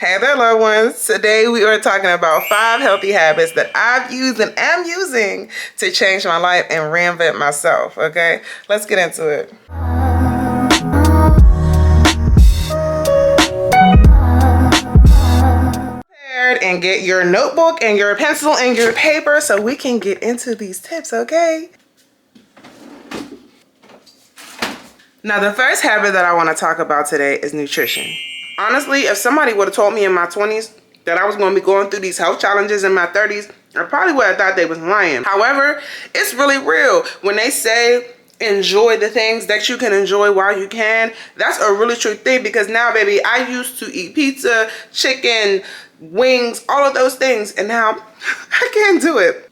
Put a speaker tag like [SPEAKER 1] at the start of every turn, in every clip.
[SPEAKER 1] Hey there, loved ones. Today we are talking about 5 healthy habits that I've used and am using to change my life and reinvent myself. Okay, let's get into it. And get your notebook and your pencil and your paper so we can get into these tips, okay? Now, the first habit that I want to talk about today is nutrition. Honestly, if somebody would have told me in my 20s that I was going to be going through these health challenges in my 30s, I probably would have thought they was lying. However, it's really real. When they say enjoy the things that you can enjoy while you can, that's a really true thing, because now, baby, I used to eat pizza, chicken, wings, all of those things, and now I can't do it.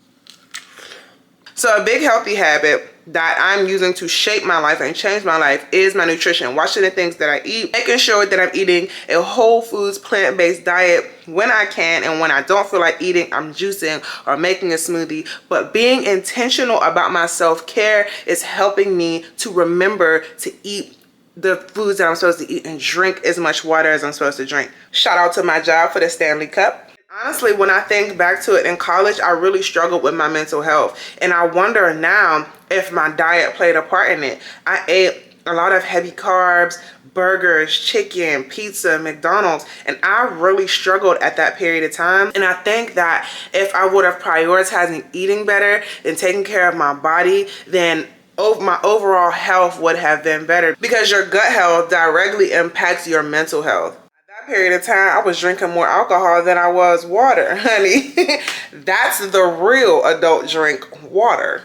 [SPEAKER 1] So a big healthy habit that I'm using to shape my life and change my life is my nutrition. Watching the things that I eat, making sure that I'm eating a whole foods, plant-based diet when I can, and when I don't feel like eating, I'm juicing or making a smoothie. But being intentional about my self-care is helping me to remember to eat the foods that I'm supposed to eat and drink as much water as I'm supposed to drink. Shout out to my job for the Stanley Cup. Honestly, when I think back to it, in college, I really struggled with my mental health. And I wonder now if my diet played a part in it. I ate a lot of heavy carbs, burgers, chicken, pizza, McDonald's, and I really struggled at that period of time. And I think that if I would have prioritized eating better and taking care of my body, then my overall health would have been better, because your gut health directly impacts your mental health. Period of time, I was drinking more alcohol than I was water, honey. That's the real adult drink, water.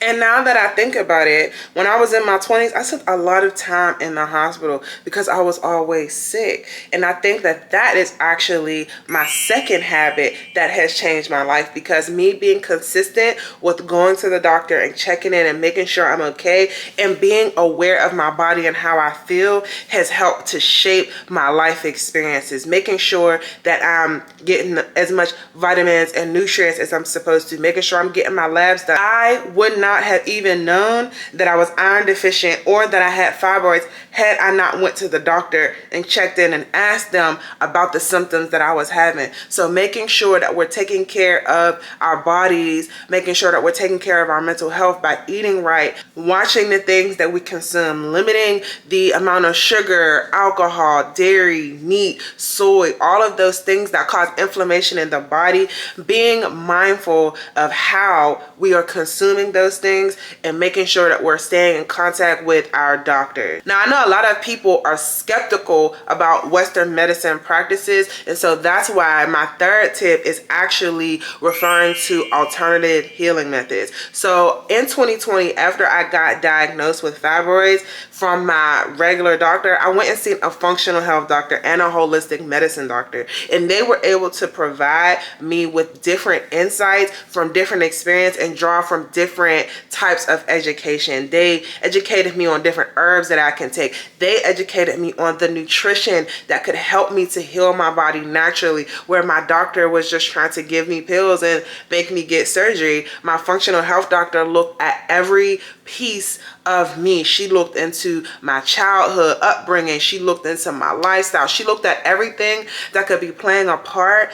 [SPEAKER 1] And now that I think about it, when I was in my 20s, I spent a lot of time in the hospital because I was always sick. And I think that that is actually my second habit that has changed my life, because me being consistent with going to the doctor and checking in and making sure I'm okay and being aware of my body and how I feel has helped to shape my life experiences, making sure that I'm getting as much vitamins and nutrients as I'm supposed to, making sure I'm getting my labs done. I would not have even known that I was iron deficient or that I had fibroids had I not went to the doctor and checked in and asked them about the symptoms that I was having. So making sure that we're taking care of our bodies, making sure that we're taking care of our mental health by eating right, watching the things that we consume, limiting the amount of sugar, alcohol, dairy, meat, soy, all of those things that cause inflammation in the body, being mindful of how we are consuming those things and making sure that we're staying in contact with our doctor. Now, I know a lot of people are skeptical about Western medicine practices, and so that's why my third tip is actually referring to alternative healing methods. So in 2020, after I got diagnosed with fibroids from my regular doctor, I went and seen a functional health doctor and a holistic medicine doctor, and they were able to provide me with different insights from different experience and draw from different types of education. They educated me on different herbs that I can take. They educated me on the nutrition that could help me to heal my body naturally, where my doctor was just trying to give me pills and make me get surgery. My functional health doctor looked at every piece of me. She looked into my childhood upbringing. She looked into my lifestyle. She looked at everything that could be playing a part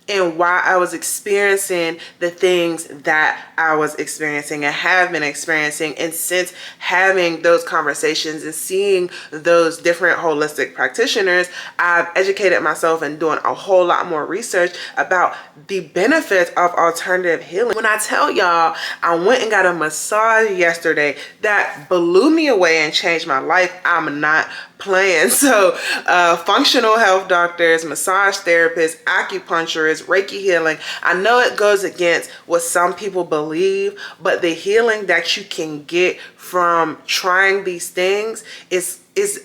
[SPEAKER 1] and why I was experiencing the things that I was experiencing and have been experiencing. And since having those conversations and seeing those different holistic practitioners, I've educated myself and doing a whole lot more research about the benefits of alternative healing. When I tell y'all, I went and got a massage yesterday that blew me away and changed my life, I'm not playing. So functional health doctors, massage therapists, acupuncturists, Reiki healing. I know it goes against what some people believe, but the healing that you can get from trying these things is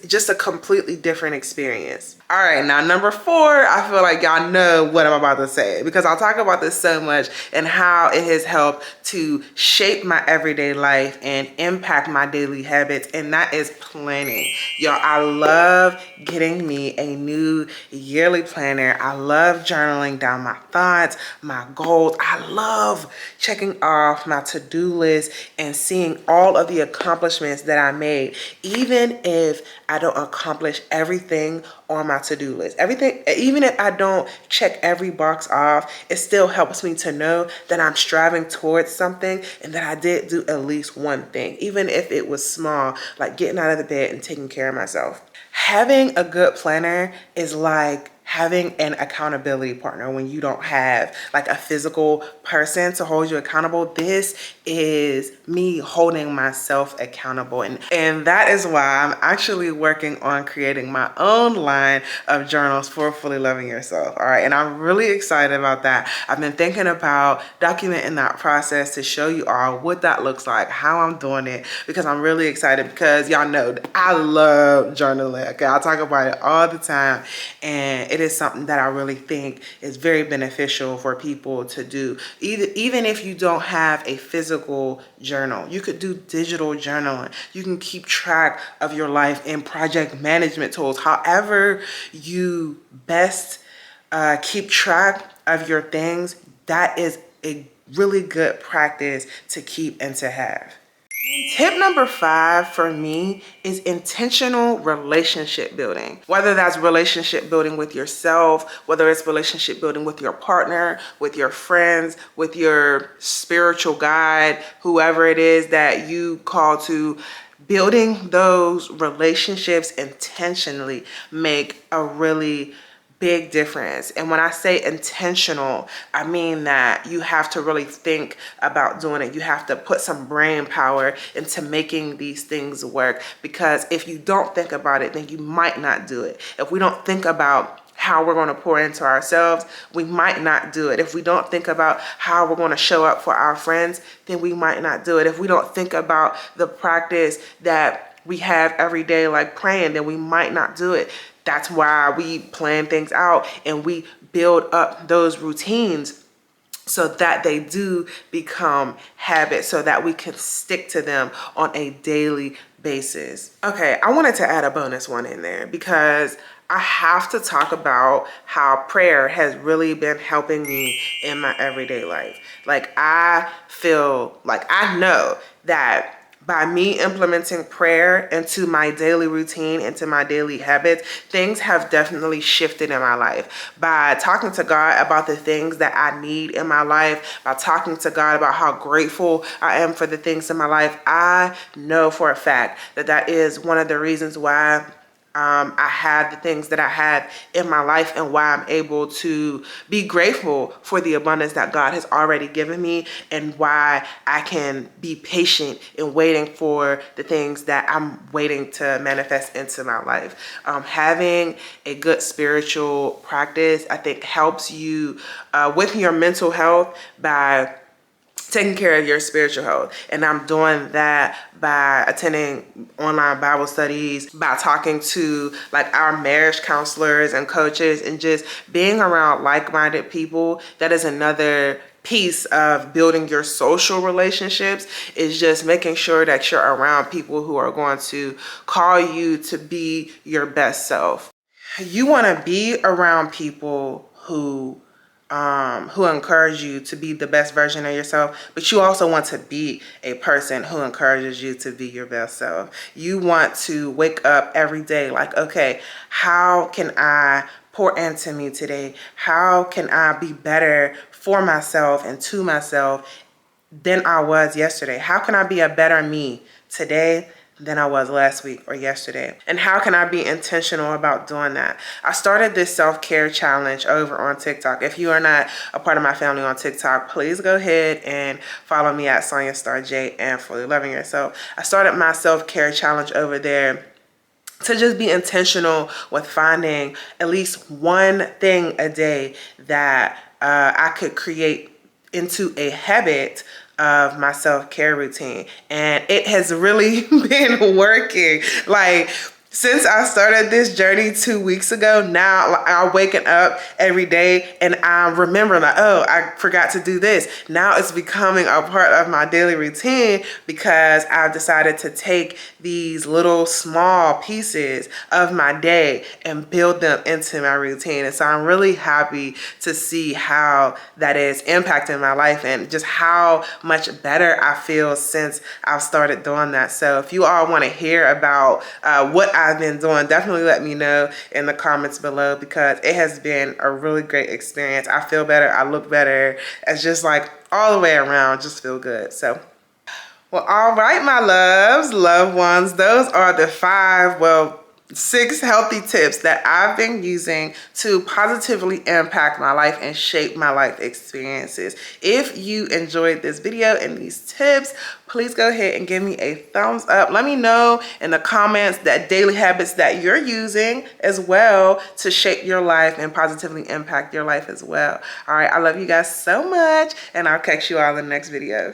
[SPEAKER 1] just a completely different experience. All right, now number 4, I feel like y'all know what I'm about to say, because I'll talk about this so much and how it has helped to shape my everyday life and impact my daily habits, and that is planning. Y'all, I love getting me a new yearly planner. I love journaling down my thoughts, my goals. I love checking off my to-do list and seeing all of the accomplishments that I made, even if I don't accomplish everything on my to-do list. Everything, even if I don't check every box off, it still helps me to know that I'm striving towards something and that I did do at least one thing, even if it was small, like getting out of the bed and taking care of myself. Having a good planner is like having an accountability partner when you don't have like a physical person to hold you accountable. This is me holding myself accountable. And that is why I'm actually working on creating my own line of journals for fully loving yourself. All right. And I'm really excited about that. I've been thinking about documenting that process to show you all what that looks like, how I'm doing it, because I'm really excited because y'all know I love journaling. Okay. I talk about it all the time, and it is something that I really think is very beneficial for people to do. Even if you don't have a physical journal, you could do digital journaling. You can keep track of your life in project management tools. However you best keep track of your things, that is a really good practice to keep and to have. Tip number 5 for me is intentional relationship building. Whether that's relationship building with yourself, whether it's relationship building with your partner, with your friends, with your spiritual guide, whoever it is that you call to, building those relationships intentionally make a really big difference. And when I say intentional, I mean that you have to really think about doing it. You have to put some brain power into making these things work, because if you don't think about it, then you might not do it. If we don't think about how we're going to pour into ourselves, we might not do it. If we don't think about how we're going to show up for our friends, then we might not do it. If we don't think about the practice that we have every day, like praying, then we might not do it. That's why we plan things out and we build up those routines so that they do become habits, so that we can stick to them on a daily basis. Okay, I wanted to add a bonus one in there because I have to talk about how prayer has really been helping me in my everyday life. Like, I feel like I know that by me implementing prayer into my daily routine, into my daily habits, things have definitely shifted in my life. By talking to God about the things that I need in my life, by talking to God about how grateful I am for the things in my life, I know for a fact that that is one of the reasons why I have the things that I have in my life, and why I'm able to be grateful for the abundance that God has already given me, and why I can be patient in waiting for the things that I'm waiting to manifest into my life. Having a good spiritual practice, I think, helps you with your mental health by taking care of your spiritual health. And I'm doing that by attending online Bible studies, by talking to like our marriage counselors and coaches, and just being around like-minded people. That is another piece of building your social relationships, is just making sure that you're around people who are going to call you to be your best self. You want to be around people who encourage you to be the best version of yourself, but you also want to be a person who encourages you to be your best self. You want to wake up every day like, okay, how can I pour into me today? How can I be better for myself and to myself than I was yesterday? How can I be a better me today than I was last week or yesterday? And how can I be intentional about doing that? I started this self-care challenge over on TikTok. If you are not a part of my family on TikTok, please go ahead and follow me at Sonia Star J and Fully Loving Yourself. I started my self-care challenge over there to just be intentional with finding at least one thing a day that I could create into a habit of my self-care routine. And it has really been working. Like, Since I started this journey 2 weeks ago, now I'm waking up every day and I'm remembering like, oh, I forgot to do this. Now it's becoming a part of my daily routine because I've decided to take these little small pieces of my day and build them into my routine. And so I'm really happy to see how that is impacting my life and just how much better I feel since I've started doing that. So if you all want to hear about what I've been doing, definitely let me know in the comments below because it has been a really great experience. I feel better, I look better. It's just like all the way around, just feel good. So, well, all right, my loves, loved ones, those are the 6 healthy tips that I've been using to positively impact my life and shape my life experiences. If you enjoyed this video and these tips, please go ahead and give me a thumbs up. Let me know in the comments that daily habits that you're using as well to shape your life and positively impact your life as well. All right, I love you guys so much, and I'll catch you all in the next video.